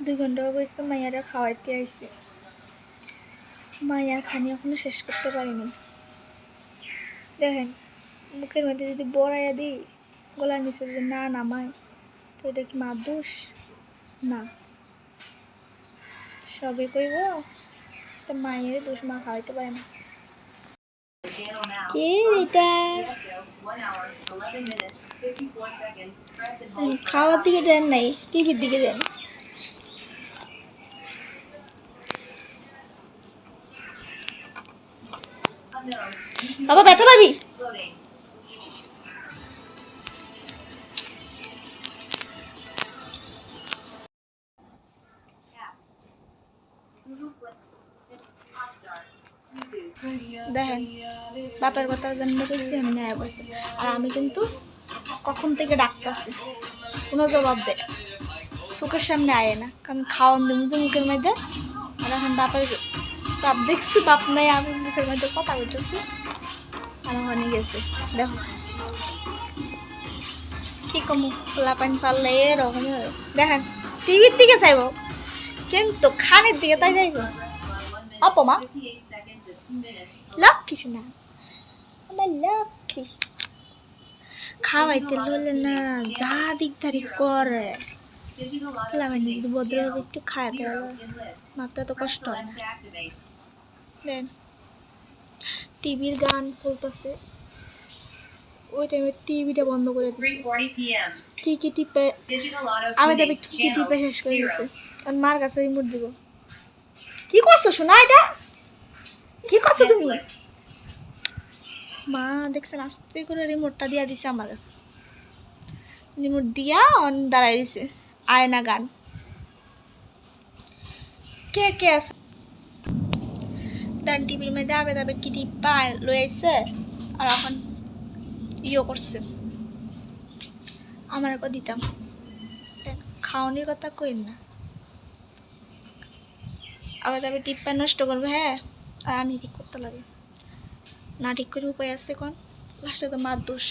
2 ঘন্টা বসে মাইয়ারা খাওয়াইতে আইছে। মাইয়ার খানি এখনো শেষ করতে পারিনি। দেখেন মুখের মধ্যে যদি বড়াইয়া দিই, গলার নিচে যদি না নামায়, তো এটা কি মার দোষ? না, সবে কইব তো মায়ের দোষ, মা খাওয়াইতে পারে না। কে এটা? খাওয়ার দিকে দেন নাই, টিভির দিকে দেন। বাবা ব্যথা পাবি। দেখেন বাপের কথা জন্য করছি, আমি নেয়া করছি। আর আমি কিন্তু কখন থেকে ডাকতেছি, কোনো জবাব দেয়, চোখের সামনে আয় না, কারণ খাওয়ান দেবো যে মুখের মধ্যে। আর এখন বাপের বাপ দেখছি, বাপ নাই, আমি মুখের মধ্যে কথা বলতেছি, আর ওখানে গেছে। দেখো কি কমু, খোলা পানি পারলে এরকমই হবে। দেখেন টিভির দিকে চাইব, কিন্তু খানের দিকে তাই যাইব। অপমা লক্ষ্মী শোনা, আমার লক্ষ্মী। খাওয়াইতে লইলে না যা দিকদারি করে, যদি ভদ্রভাবে একটু খাওয়াতে হবে, মারতে তো কষ্ট হয় না। দেন টিভির গান চলতেছে, ওই টাইমে টিভিটা বন্ধ করে দিচ্ছে। কি টিপে আমি তবে কি টিপে শেষ করে দিচ্ছে। আর মার কাছে রিমোট দিব। কি করছো শোনা, এটা কি করছো তুমি? মা দেখছেন আস্তে করে রিমোটটা দিয়া দিছে আমার কাছে, রিমোট দিয়া অন দাঁড়াই দিছে। আয়না গান কে কে আছে দান টিভির মধ্যে আবে দাবে কি টিপা লই আইছে, আর এখন ইয়ে করছে। আমার একবার দিতাম, খাওয়ানোর কথা কইন না, আবার তবে টিপ্পা নষ্ট করবে। হ্যাঁ, আর আমি ঠিক করতে লাগে না, ঠিক করে উপায় আছে কোন, লাস্টে তো মার দোষ।